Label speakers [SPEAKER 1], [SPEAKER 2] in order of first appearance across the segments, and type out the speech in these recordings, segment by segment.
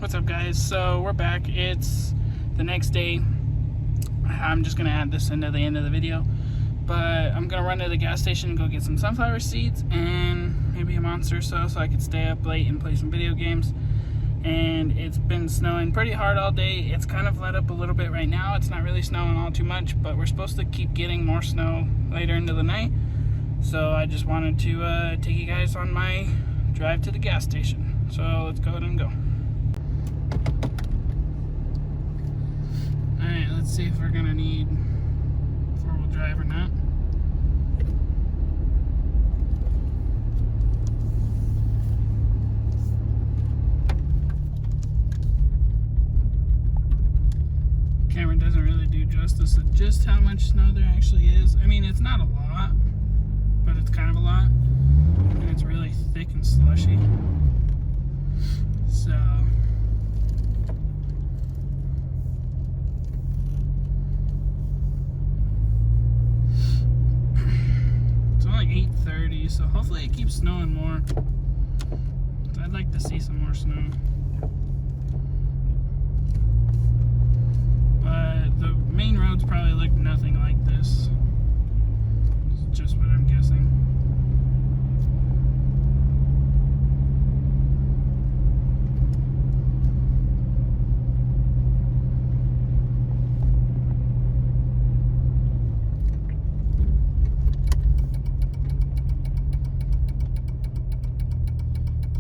[SPEAKER 1] What's up, guys? So we're back. It's the next day. I'm just gonna add this into the end of the video, but I'm gonna run to the gas station and go get some sunflower seeds and maybe a Monster or so I could stay up late and play some video games. And it's been snowing pretty hard all day. It's kind of let up a little bit right now. It's not really snowing all too much, but we're supposed to keep getting more snow later into the night. So I just wanted to take you guys on my drive to the gas station. So let's go ahead and go. Alright, let's see if we're gonna need four-wheel drive or not. Camera doesn't really do justice to just how much snow there actually is. I mean, it's not a lot, but it's kind of a lot, and it's really thick and slushy. So it's only 8:30, so hopefully it keeps snowing more. I'd like to see some more snow. But the main roads probably look nothing like this. It's just what I'm guessing.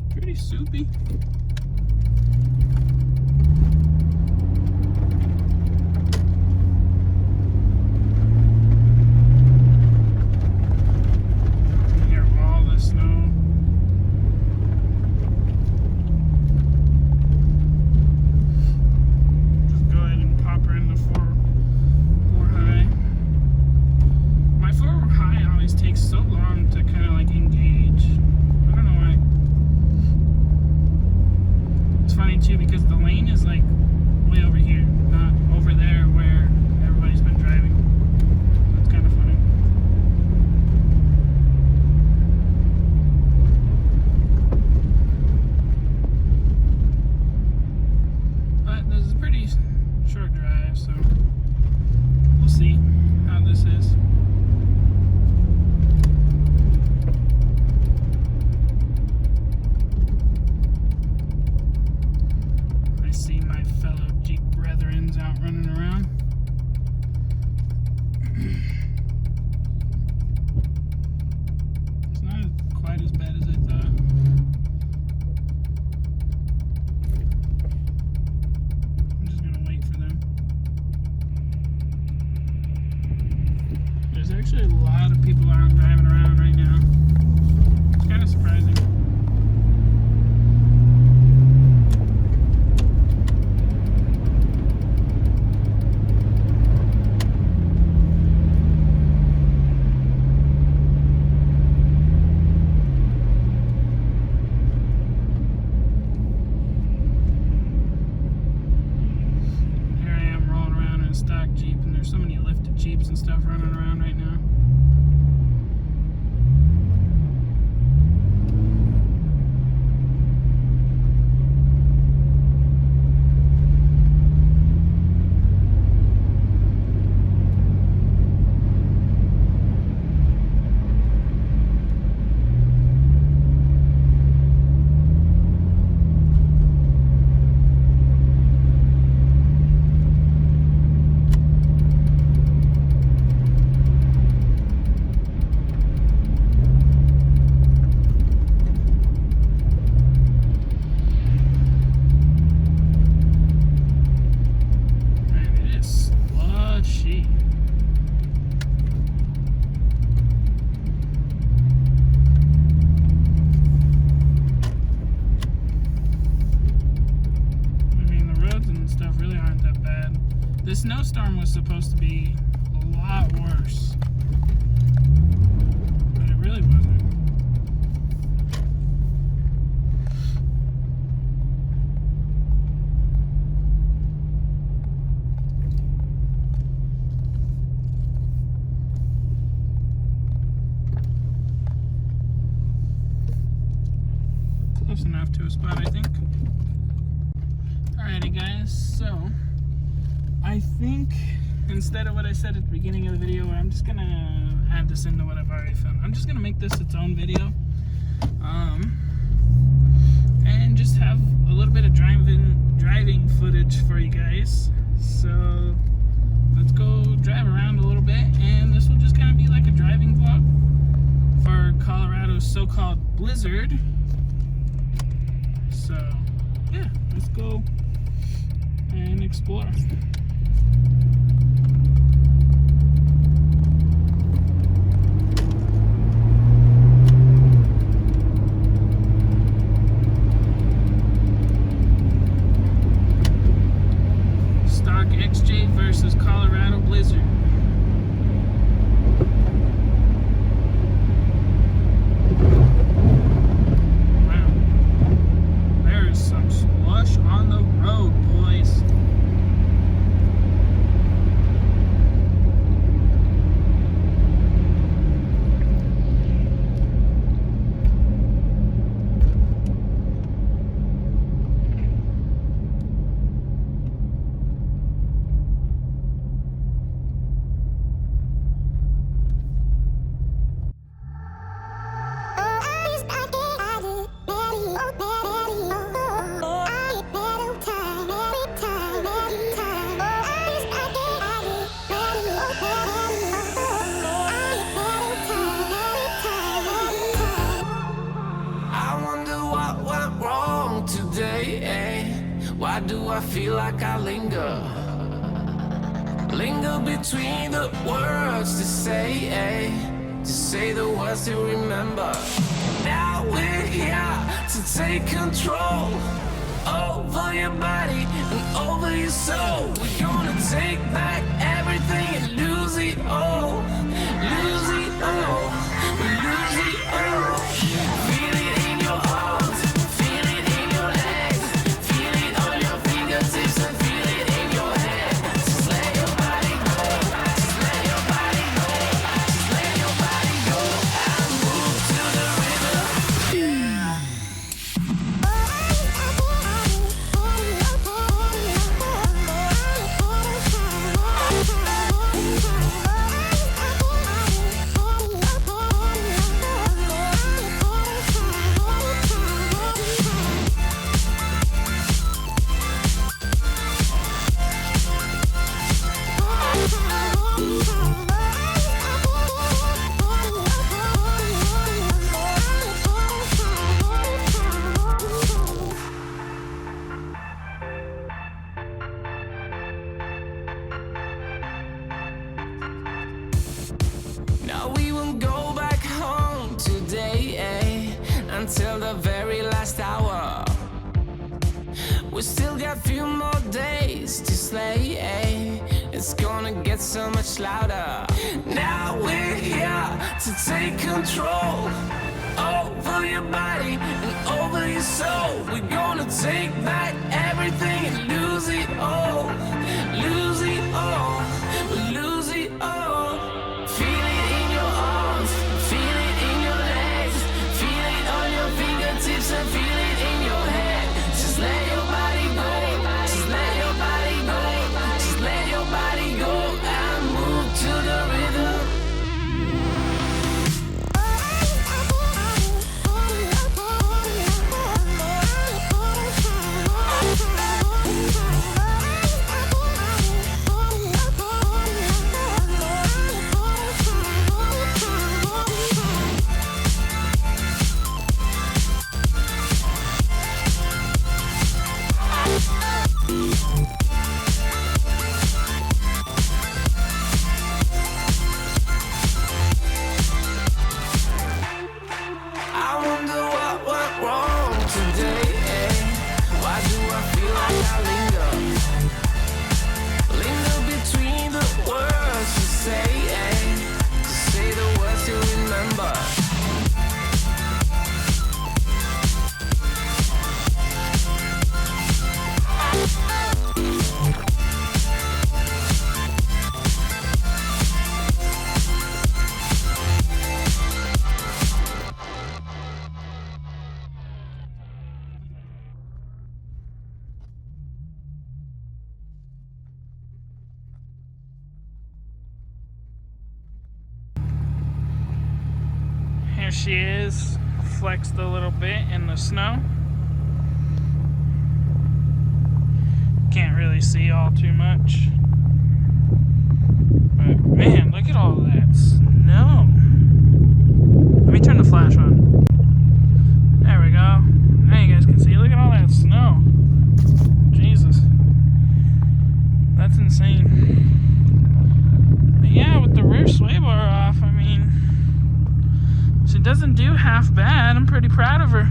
[SPEAKER 1] It's pretty soupy. Because the lane is like way over here, not over there where everybody's been driving. That's kind of funny. But this is a pretty short drive, so we'll see how this is. Out running around. It's not quite as bad as I thought. I'm just gonna wait for them. There's actually a lot of people out driving around right now. It's kind of surprising. Stock Jeep, and there's so many lifted Jeeps and stuff running around right now. This snowstorm was supposed to be a lot worse, but it really wasn't. Close enough to a spot, I think. Alrighty guys, so I think instead of what I said at the beginning of the video, I'm just gonna add this into what I've already filmed. I'm just gonna make this its own video, and just have a little bit of driving footage for you guys. So let's go drive around a little bit, and this will just kind of be like a driving vlog for Colorado's so-called blizzard. So yeah, let's go and explore. Stock XJ versus Colorado Blizzard. Wow, there is some slush on the road, boys.
[SPEAKER 2] Why do I feel like I linger between the words to say the words to remember. Now we're here to take control over your body and over your soul. We're gonna take back everything and lose it all, lose it all, lose it all. Feel it in your arms, feel it in your legs, feel it on your fingertips and feel it in your head. Just let your body go, just let your body go, just let your body go and move to the rhythm. Now we won't go back home today, until the very last hour. We still got a few more days to slay, it's gonna get so much louder. Now we're here to take control over your body and over your soul. We're gonna take back everything and lose it all, lose it all, lose it all. Feel it in your arms, feel it in your legs, feel it on your fingertips and feel it in your head. Just let your body go, just let your body go, just let your body go and move to the rhythm.
[SPEAKER 1] there she is, flexed a little bit in the snow. Can't really see all too much. But man, look at all that snow. Let me turn the flash on. There we go. Now you guys can see. Look at all that snow. Jesus. That's insane. But yeah, with the rear sway bar off, I mean, she doesn't do half bad. I'm pretty proud of her.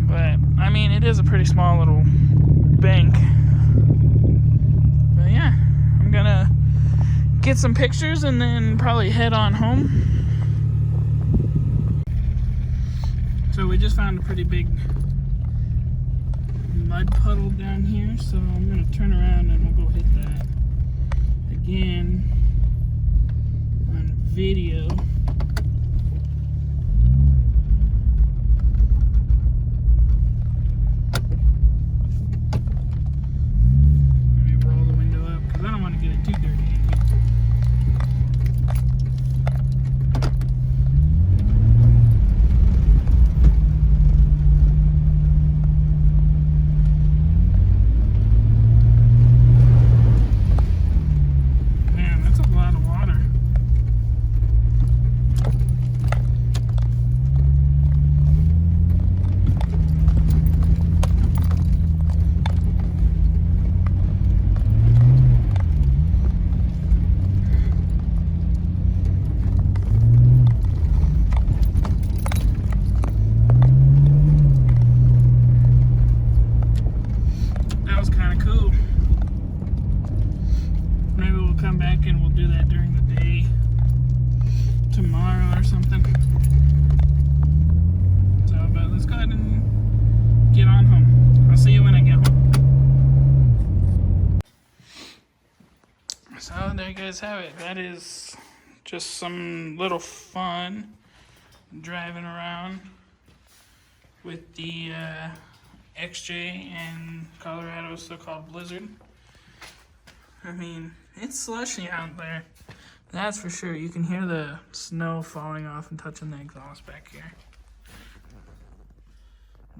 [SPEAKER 1] But, I mean, it is a pretty small little bank. But yeah, I'm gonna get some pictures and then probably head on home. So we just found a pretty big mud puddle down here, so I'm gonna turn around and we'll go hit that again on video. Let me roll the window up because I don't want to get it too dirty in here. Come back and we'll do that during the day tomorrow or something. So, but let's go ahead and get on home. I'll see you when I get home. So there you guys have it. That is just some little fun driving around with the XJ and Colorado's so-called Blizzard. I mean, it's slushy out there. That's for sure. You can hear the snow falling off and touching the exhaust back here.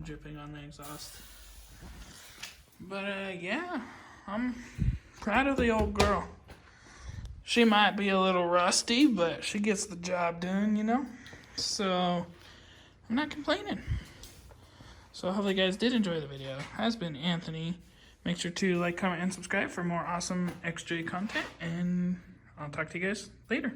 [SPEAKER 1] Dripping on the exhaust. But yeah, I'm proud of the old girl. She might be a little rusty, but she gets the job done, you know? So, I'm not complaining. So, hopefully you guys did enjoy the video. Has been Anthony. Make sure to like, comment, and subscribe for more awesome XJ content, and I'll talk to you guys later.